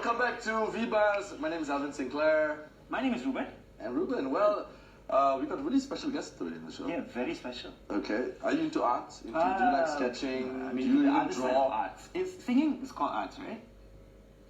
Welcome back to VBUZZ. My name is Alvin Sinclair. My name is Ruben. And Ruben, well, we got a really special guest today in the show. Yeah, very special. Okay. Are you into art? Do you like sketching? I mean, do you the even other side draw? of arts. Singing is called arts, right?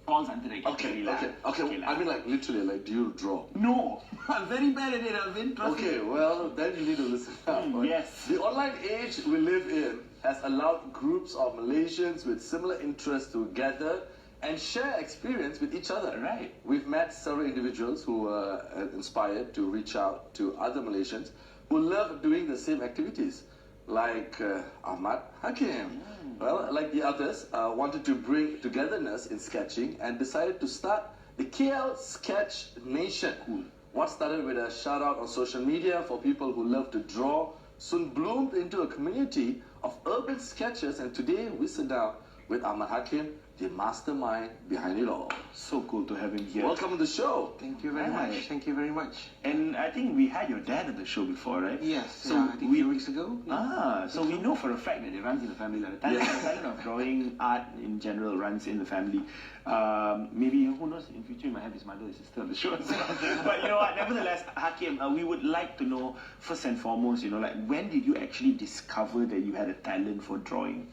Falls under the category. Okay. I mean, like, literally, like, do you draw? No. I'm very bad at it, Alvin. Trust me. Okay, well, then you need to listen up. Yes. The online age we live in has allowed groups of Malaysians with similar interests to gather and share experience with each other. Right. We've met several individuals who were inspired to reach out to other Malaysians who love doing the same activities, like Ahmad Hakim. Well, like the others, wanted to bring togetherness in sketching and decided to start the KLSketchnation. Cool. What started with a shout out on social media for people who love to draw soon bloomed into a community of urban sketchers, and today we sit down with Ahmad Hakim, the mastermind behind it all. So cool to have him here. Welcome to the show. Thank you very much. Thank you very much. And I think we had your dad on the show before, right? Yes, So I think a few weeks ago. So we know for a fact that it runs in the family. Like, the talent of drawing, art in general runs in the family. Maybe, who knows, in future you might have his mother or sister on the show. But you know what, nevertheless, Hakim, we would like to know, first and foremost, you know, like, when did you actually discover that you had a talent for drawing?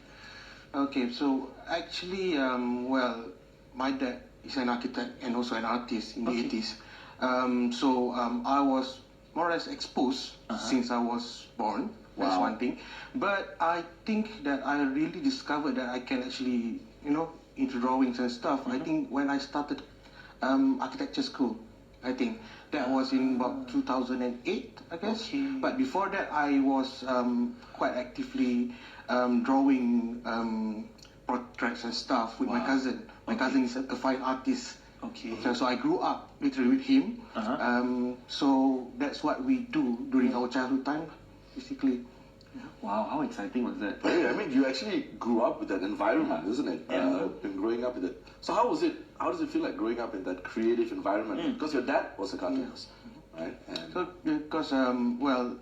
Okay, so actually, well, my dad is an architect and also an artist in the 80s. I was more or less exposed since I was born. That's one thing. But I think that I really discovered that I can actually, you know, into drawings and stuff. I think when I started architecture school, I think that was in about 2008, I guess. Okay. But before that, I was quite actively drawing portraits and stuff with my cousin. My cousin is a fine artist. Okay. So I grew up literally with him. So that's what we do during our childhood time, basically. Wow, how exciting was that? Yeah, I mean, you actually grew up with that environment, isn't it? Been growing up with it. So how was it? How does it feel like growing up in that creative environment? Because your dad was a cartoonist, right? And So because well,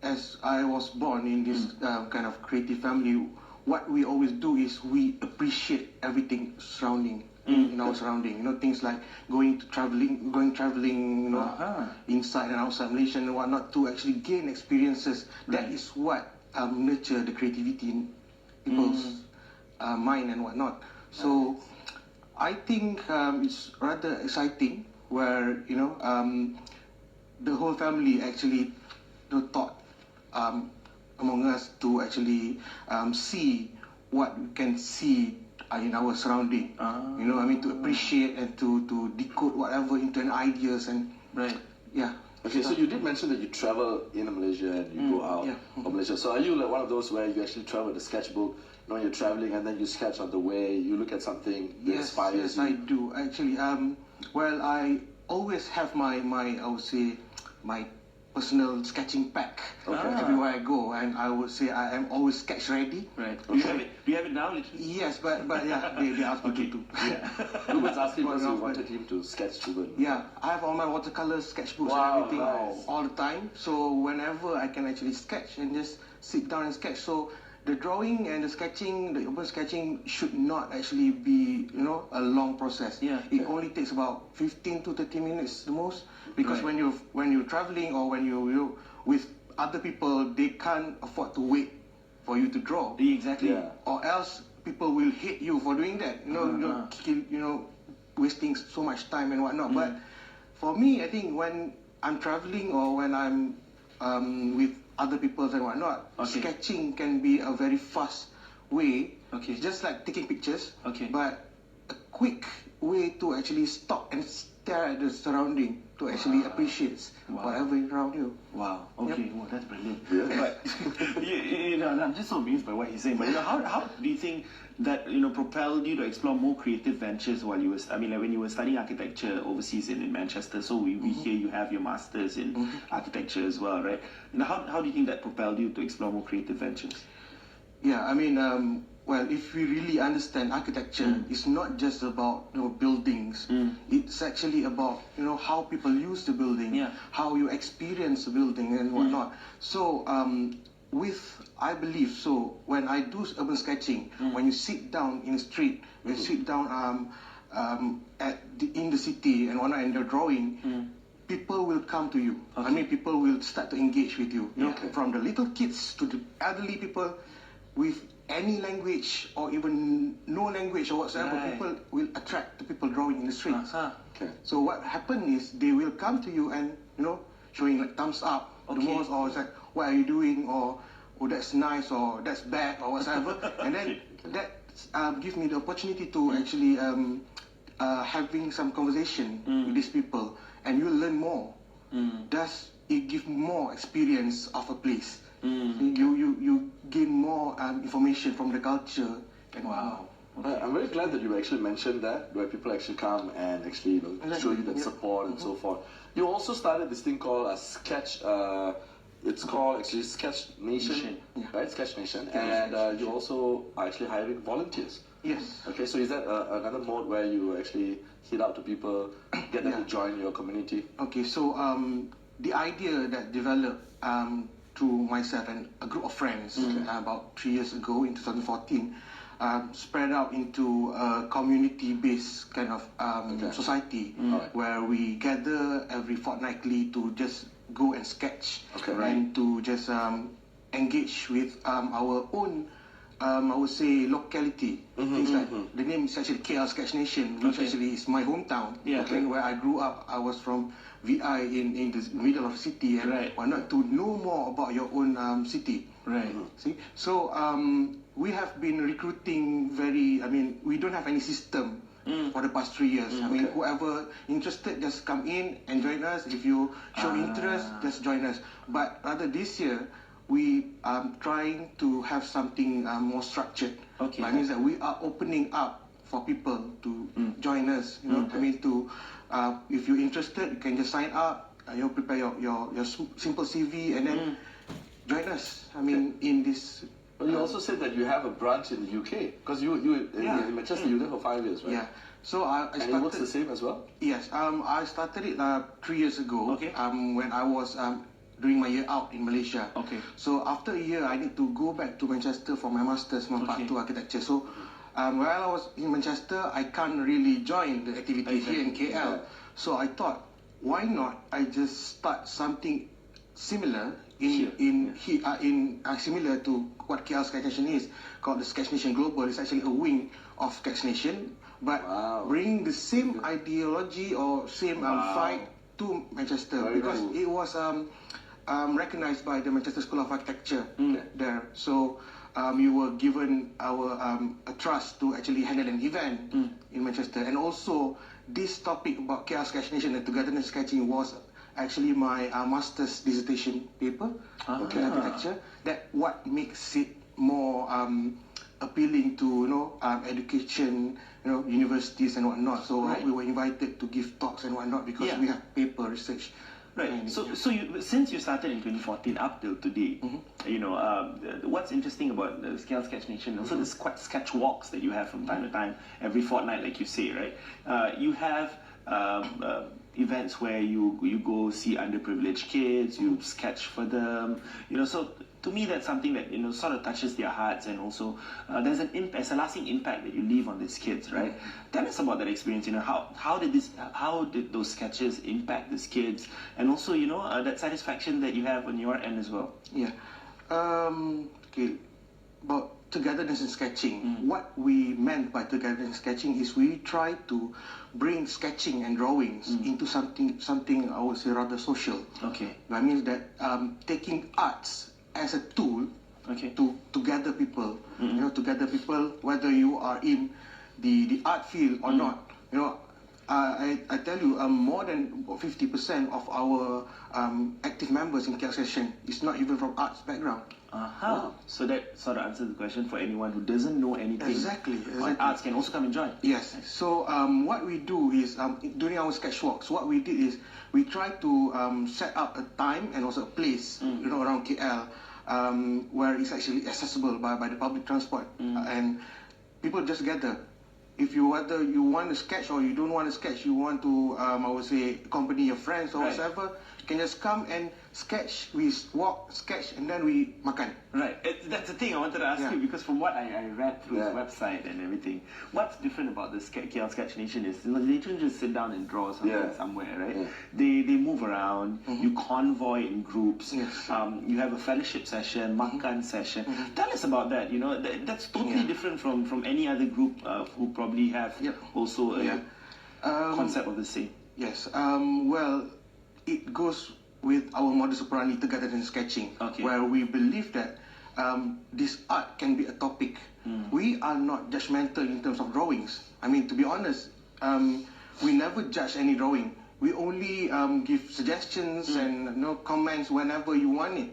as I was born in this kind of creative family, what we always do is we appreciate everything surrounding in our surrounding. You know, things like going traveling, you know, inside and outside Malaysia and whatnot, to actually gain experiences. That is what nurture the creativity in people's mind and whatnot. So I think it's rather exciting where, you know, the whole family actually thought among us to actually see what we can see in our surrounding. You know, I mean, to appreciate and to decode whatever into an ideas and okay, so you did mention that you travel in Malaysia and you go out of Malaysia. So are you like one of those where you actually travel with a sketchbook, you know, you're traveling and then you sketch on the way, you look at something that inspires you? Yes, I do actually. Well, I always have my I would say my personal sketching pack everywhere I go, and I would say I am always sketch ready. Right. Do you have it? Do you have it now, literally? Yes, but yeah, they asked me to. Ruben's asking because you wanted him to sketch Ruben. Yeah, I have all my watercolor sketchbooks and everything all the time. So whenever I can actually sketch and just sit down and sketch. So the drawing and the sketching, the urban sketching should not actually be, you know, a long process. It only takes about 15 to 30 minutes the most, because when you're traveling or when you with other people, they can't afford to wait for you to draw. Exactly. Or else people will hate you for doing that. You know, you know, wasting so much time and whatnot. But for me, I think when I'm traveling or when I'm with other people and whatnot, sketching can be a very fast way. Just like taking pictures. But a quick way to actually stop and stare at the surrounding to actually appreciate whatever is around you. Wow. Okay. Well, that's brilliant. But you know, I'm just so amazed by what he's saying. But you know, how do you think that, you know, propelled you to explore more creative ventures while you were, I mean, like when you were studying architecture overseas in Manchester? So we hear you have your masters in architecture as well, right? You know, how do you think that propelled you to explore more creative ventures? Yeah, I mean, well, if we really understand architecture, it's not just about, you know, buildings. It's actually about, you know, how people use the building, how you experience the building and whatnot. So I believe, so when I do urban sketching, when you sit down in the street, when you sit down in the city and whatnot, and they're drawing, people will come to you. I mean, people will start to engage with you. You know, from the little kids to the elderly people, with any language or even no language or whatsoever, people will attract the people drawing in the streets. So what happened is they will come to you and, you know, showing like thumbs up, the most, or it's like, what are you doing, or oh, that's nice, or that's bad, or whatever. And then that gives me the opportunity to actually having some conversation with these people, and you learn more. Thus, it gives more experience of a place. You gain more information from the culture. And wow. I'm very glad that you actually mentioned that, where people actually come and actually, you know, show you that support and so forth. You also started this thing called a sketch. It's called actually KLSketchnation, right? KLSketchnation, and you also are actually hiring volunteers. Yes. Okay, so is that another mode where you actually hit out to people, get them to join your community? Okay, so the idea that developed through myself and a group of friends about 3 years ago in 2014 spread out into a community-based kind of society where we gather every fortnightly to just go and sketch and to just engage with our own I would say locality. Things like the name is actually KLSketchnation, which actually is my hometown. Where I grew up. I was from VI in the middle of the city, and why not to know more about your own city. See, so we have been recruiting we don't have any system for the past 3 years. I mean, whoever interested, just come in and join us. If you show interest, just join us. But rather this year, we are trying to have something more structured. That means that we are opening up for people to join us. You know, I mean, to if you're interested, you can just sign up. You prepare your simple CV and then join us. I mean, in this. But you also said that you have a branch in the UK, because you in Manchester you lived for 5 years, right? Yeah. So I started. And it works the same as well? Yes. I started it 3 years ago. When I was during my year out in Malaysia. So after a year, I need to go back to Manchester for my master's, my part 2 architecture. So while I was in Manchester, I can't really join the activity here in KL. So I thought, why not I just start something similar similar to what KLSketchnation is, called the Sketchnation Global. It's actually a wing of Sketchnation, but bring the same ideology or same fight to Manchester, because it was recognized by the Manchester School of Architecture there. So you were given our a trust to actually handle an event in Manchester. And also, this topic about KLSketchnation and togetherness sketching was actually my master's dissertation paper in architecture. That what makes it more appealing to education, universities and whatnot. So we were invited to give talks and whatnot because we have paper research. So since you started in 2014 up till today, what's interesting about the KLSketchnation, also the sketch walks that you have from time to time, every fortnight, like you say, right? You have events where you go see underprivileged kids, you sketch for them, so to me that's something that sort of touches their hearts, and also there's a lasting impact that you leave on these kids, right? Tell us about that experience. How did those sketches impact these kids, and also that satisfaction that you have on your end as well? About togetherness in sketching. What we meant by togetherness in sketching is we try to bring sketching and drawings into something I would say rather social. That means that taking arts as a tool to gather people, to gather people, whether you are in the art field or not. I tell you, more than 50% of our active members in KLSketchnation is not even from arts background. So that sort of answers the question for anyone who doesn't know anything on arts can also come and join. Yes. So what we do is, during our sketch walks, what we did is we try to set up a time and also a place around KL where it's actually accessible by the public transport, and people just gather. Whether you want to sketch or you don't want to sketch, you want to I would say accompany your friends or whatever, can just come and sketch. We walk, sketch, and then we makan. Right. That's the thing I wanted to ask you, because from what I read through his website and everything, what's different about the KLSketchnation is, they don't just sit down and draw something somewhere, right? Yeah. They move around, you convoy in groups, Yes. you have a fellowship session, makan session. Tell us about that. That's totally different from any other group who probably have also a concept of the same. Yes. Well, it goes with our modus operandi together in sketching, where we believe that this art can be a topic. We are not judgmental in terms of drawings. I mean, to be honest, we never judge any drawing. We only give suggestions and comments whenever you want it,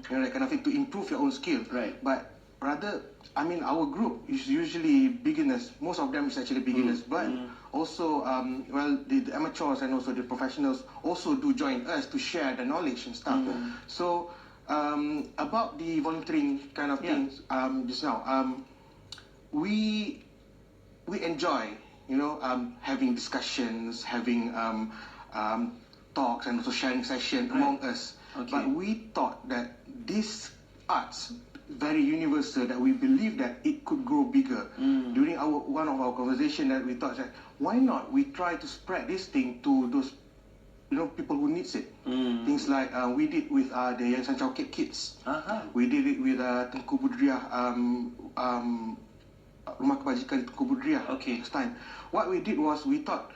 that kind of thing, to improve your own skill. Right. But rather, I mean, our group is usually beginners. Most of them is actually beginners, but also, the amateurs and also the professionals also do join us to share the knowledge and stuff. So, about the volunteering kind of things, just now, we enjoy, having discussions, having talks, and also sharing session among us. But we thought that this arts very universal, that we believe that it could grow bigger. During one of our conversation, that we thought that why not we try to spread this thing to those people who needs it. Things like we did with the Yang San Chow kids. We did it with Tengku Budriah, Rumah Kebajikan Tengku Budriah. This time, what we did was we thought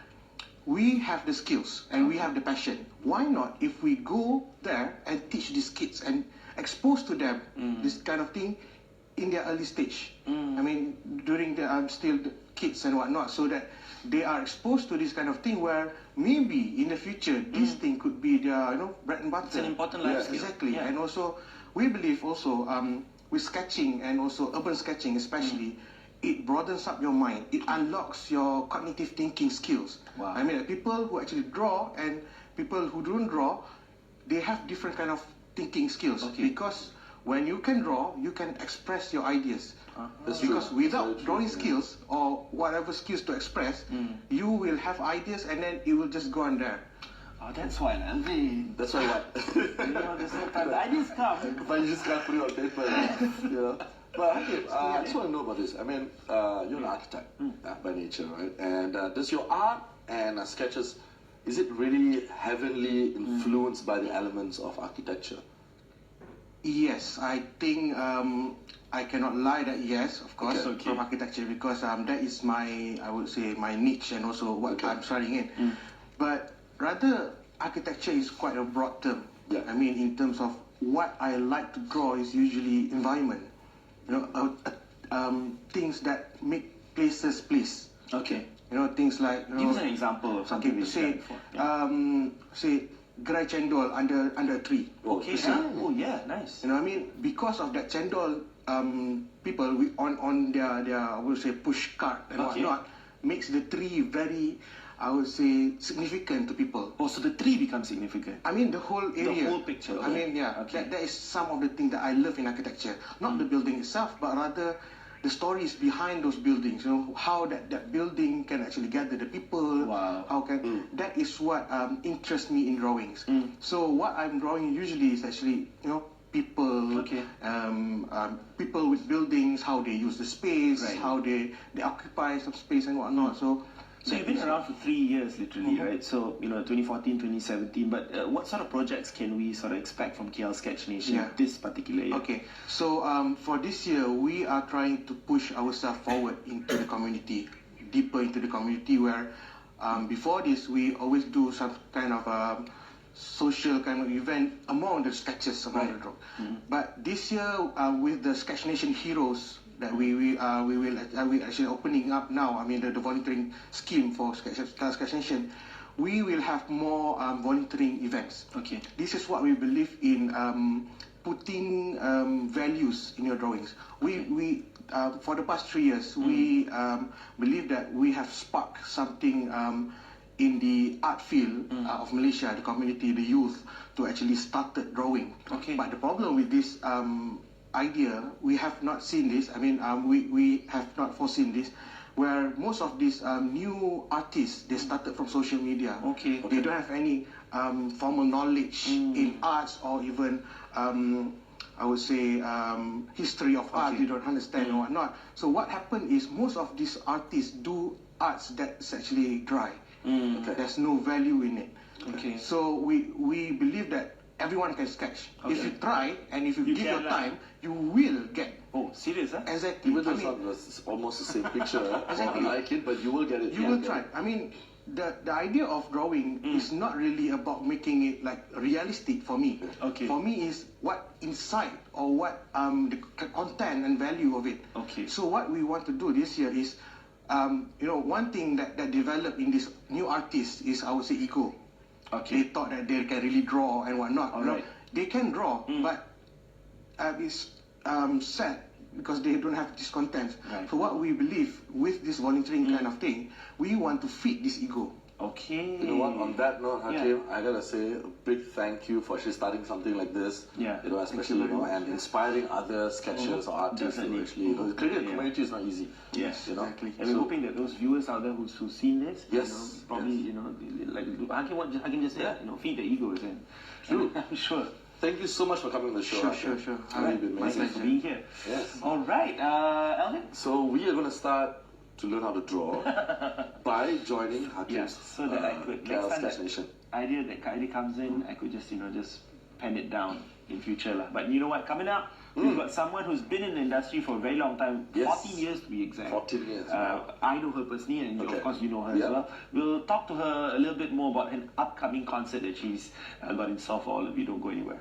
we have the skills and we have the passion. Why not if we go there and teach these kids and expose to them this kind of thing in their early stage. I mean, during the still the kids and whatnot, so that they are exposed to this kind of thing, where maybe in the future this thing could be their bread and butter. It's an important life skill. Exactly. And also we believe also with sketching and also urban sketching especially, it broadens up your mind. It unlocks your cognitive thinking skills. Wow. I mean, people who actually draw and people who don't draw, they have different kind of thinking skills, because when you can draw, you can express your ideas. Because without drawing skills or whatever skills to express, you will have ideas and then it will just go on there. Oh, that's why, Alvin. That's why what? There's no time. The ideas come. But you just can't put it on paper. But Hakim, I just want to know about this. I mean, you're an architect by nature, right? And does your art and sketches, is it really heavily influenced by the elements of architecture? Yes, I think I cannot lie that yes, of course, from architecture, because that is I would say, my niche and also what I'm studying in. But rather, architecture is quite a broad term. I mean, in terms of what I like to draw is usually environment. Things that make places place. Things like give us an example of something we've done before. Say gerai cendol under a tree. Oh yeah, nice. I mean, because of that cendol, people on their I would say push cart and whatnot makes the tree very, I would say, significant to people. Oh, so the tree becomes significant. I mean, the whole area. The whole picture. I mean, that is some of the things that I love in architecture. Not the building itself, but rather the stories behind those buildings. How that building can actually gather the people. Wow. How can that is what interests me in drawings. So what I'm drawing usually is actually people, people with buildings, how they use the space, how they occupy some space and whatnot. So you've been around for 3 years, literally, right? So, 2014, 2017. But what sort of projects can we sort of expect from KLSketchnation this particular year? So for this year, we are trying to push ourselves forward into the community, deeper into the community, where before this, we always do some kind of social kind of event among the sketches among the draw. But this year, with the Sketchnation Heroes, that we will actually opening up now. I mean, the volunteering scheme for Sketchnation, we will have more volunteering events. This is what we believe in, putting values in your drawings. We for the past 3 years, we believe that we have sparked something in the art field of Malaysia, the community, the youth, to actually started drawing. But the problem with this idea, we have not seen this. I mean, we have not foreseen this. where most of these new artists, they started from social media. Okay. They don't have any formal knowledge in arts or even I would say history of art. They don't understand or whatnot. So what happened is most of these artists do arts that's actually dry. There's no value in it. Okay. So we believe that everyone can sketch. If you try and if you give your time, you will get. Oh, serious, huh? Exactly. Even though it's almost the same picture, Exactly. like it, but you will get it. You will try. I mean, the idea of drawing is not really about making it like realistic for me. Okay. For me is what inside or what the content and value of it. Okay. So what we want to do this year is, one thing that developed in this new artist is, I would say, ego. Okay. They thought that they can really draw and whatnot. All right. They can draw, but it's sad because they don't have this content. Right. So what we believe with this volunteering kind of thing, we want to feed this ego. Okay. You know what? On that note, Hakim, I gotta say a big thank you for actually starting something like this. Yeah. Especially and inspiring other sketchers or artists to actually. Creating a community is not easy. Yes. Exactly. And we're hoping that those viewers out there who've seen this, probably like Hakim just said, feed the ego again. True. I'm sure. Thank you so much for coming on the show. Sure. How have you been? Thanks for being here. Yes. All right, Alvin. So we are gonna start to learn how to draw by joining Hakim's so that I could KLSketchnation. idea comes in, I could just just pen it down in future lah. But you know what? Coming up, we've got someone who's been in the industry for a very long time, 14 years to be exact. 14 years. I know her personally, and of course you know her as well. We'll talk to her a little bit more about an upcoming concert that she's got in store for all of you. Don't go anywhere.